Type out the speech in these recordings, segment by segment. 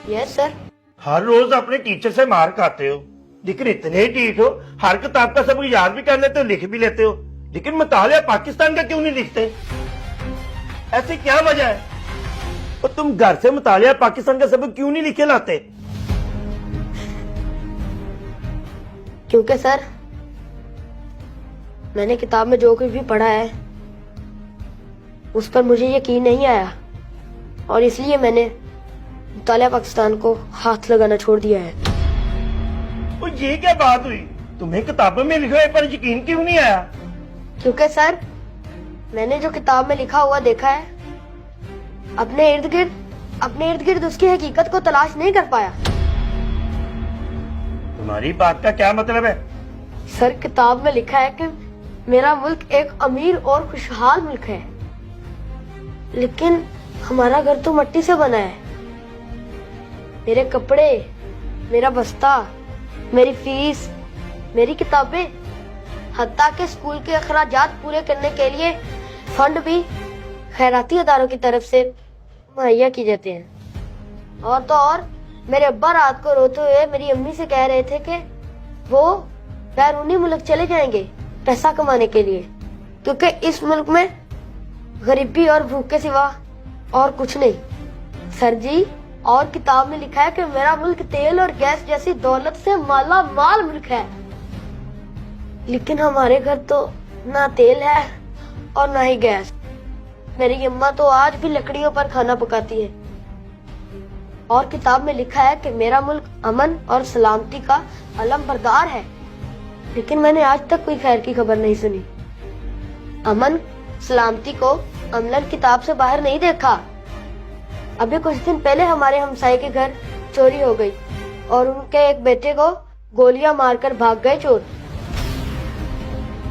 Yes sir. हर रोज अपने teacher से मार खाते हो, लेकिन इतने ढीठ हो, हर किताब का सबक याद भी कर लेते हो, लिख भी लेते हो, लेकिन मुतालिया पाकिस्तान का क्यों नहीं लिखते? ऐसी क्या वजह है? और तुम घर से मुतालिया पाकिस्तान का सबक क्यों नहीं लिखे लाते? क्योंकि सर मैंने किताब में जो कुछ भी पढ़ा है उस पर मुझे यकीन नहीं आया, और इसलिए मैंने मुतालिया पाकिस्तान को हाथ लगाना छोड़ दिया है। और ये क्या बात हुई? तुम्हें किताबों में लिखे हुए पर यकीन क्यों नहीं आया? क्योंकि सर मैंने जो किताब में लिखा हुआ देखा है, अपने इर्द गिर्द उसकी हकीकत को तलाश नहीं कर पाया। तुम्हारी बात का क्या मतलब है? सर किताब में लिखा है कि मेरा मुल्क एक अमीर और खुशहाल मुल्क है, लेकिन हमारा घर तो मिट्टी से बना है। मेरे कपड़े, मेरा बस्ता, मेरी फीस, मेरी किताबें, हत्ता के स्कूल के अखराजात पूरे करने के लिए फंड भी खैराती अदारों की तरफ से मुहैया किए जाते हैं। और तो और मेरे अब्बा रात को रोते हुए मेरी अम्मी से कह रहे थे कि वो बैरूनी मुल्क चले जाएंगे पैसा कमाने के लिए, क्योंकि इस मुल्क में गरीबी और भूख के सिवा और कुछ नहीं। सर जी, और किताब में लिखा है कि मेरा मुल्क तेल और गैस जैसी दौलत से माला माल मुल्क है, लेकिन हमारे घर तो ना तेल है और ना ही गैस। मेरी अम्मा तो आज भी लकड़ियों पर खाना पकाती है। और किताब में लिखा है कि मेरा मुल्क अमन और सलामती का अलम बरदार है, लेकिन मैंने आज तक कोई खैर की खबर नहीं सुनी। अमन सलामती को अमलन किताब से बाहर नहीं देखा। अभी कुछ दिन पहले हमारे हमसाये के घर चोरी हो गई और उनके एक बेटे को गोलियां मारकर भाग गए चोर।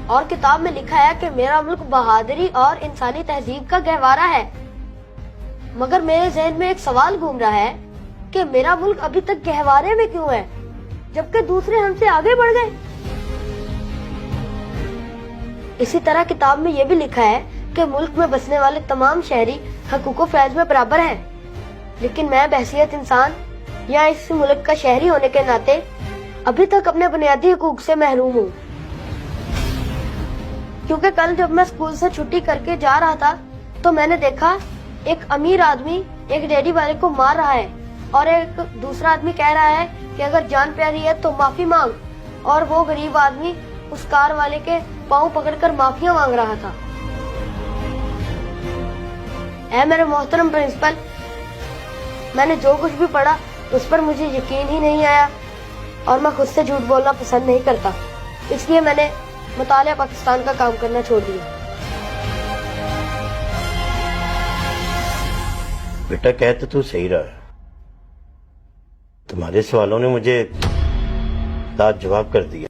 और किताब में लिखा है कि मेरा मुल्क बहादुरी और इंसानी तहजीब का गहवारा है, मगर मेरे जहन में एक सवाल घूम रहा है कि मेरा मुल्क अभी तक गहवारे में क्यों है, जबकि दूसरे हमसे आगे बढ़ गए। इसी तरह किताब में यह भी लिखा है कि मुल्क में बसने वाले तमाम शहरी हकूक़ फैज़ में बराबर हैं, लेकिन मैं बहसियत इंसान या इस मुल्क का शहरी होने के नाते अभी तक अपने बुनियादी हकूक़ से महरूम हूँ। क्योंकि कल जब मैं स्कूल से छुट्टी करके जा रहा था तो मैंने देखा एक अमीर आदमी एक रेडी वाले को मार रहा है, और एक दूसरा आदमी कह रहा है कि अगर जान प्यारी है तो माफी मांग, और वो गरीब आदमी उस कार वाले के पाँव पकड़कर माफिया मांग रहा था। ऐ मेरे मोहतरम प्रिंसिपल, मैंने जो कुछ भी पढ़ा उस पर मुझे यकीन ही नहीं आया, और मैं खुद से झूठ बोलना पसंद नहीं करता, इसलिए मैंने मुतालिया पाकिस्तान का काम करना छोड़ दिया। बेटा, कह तो तू सही रहा है। तुम्हारे सवालों ने मुझे लाजवाब कर दिया।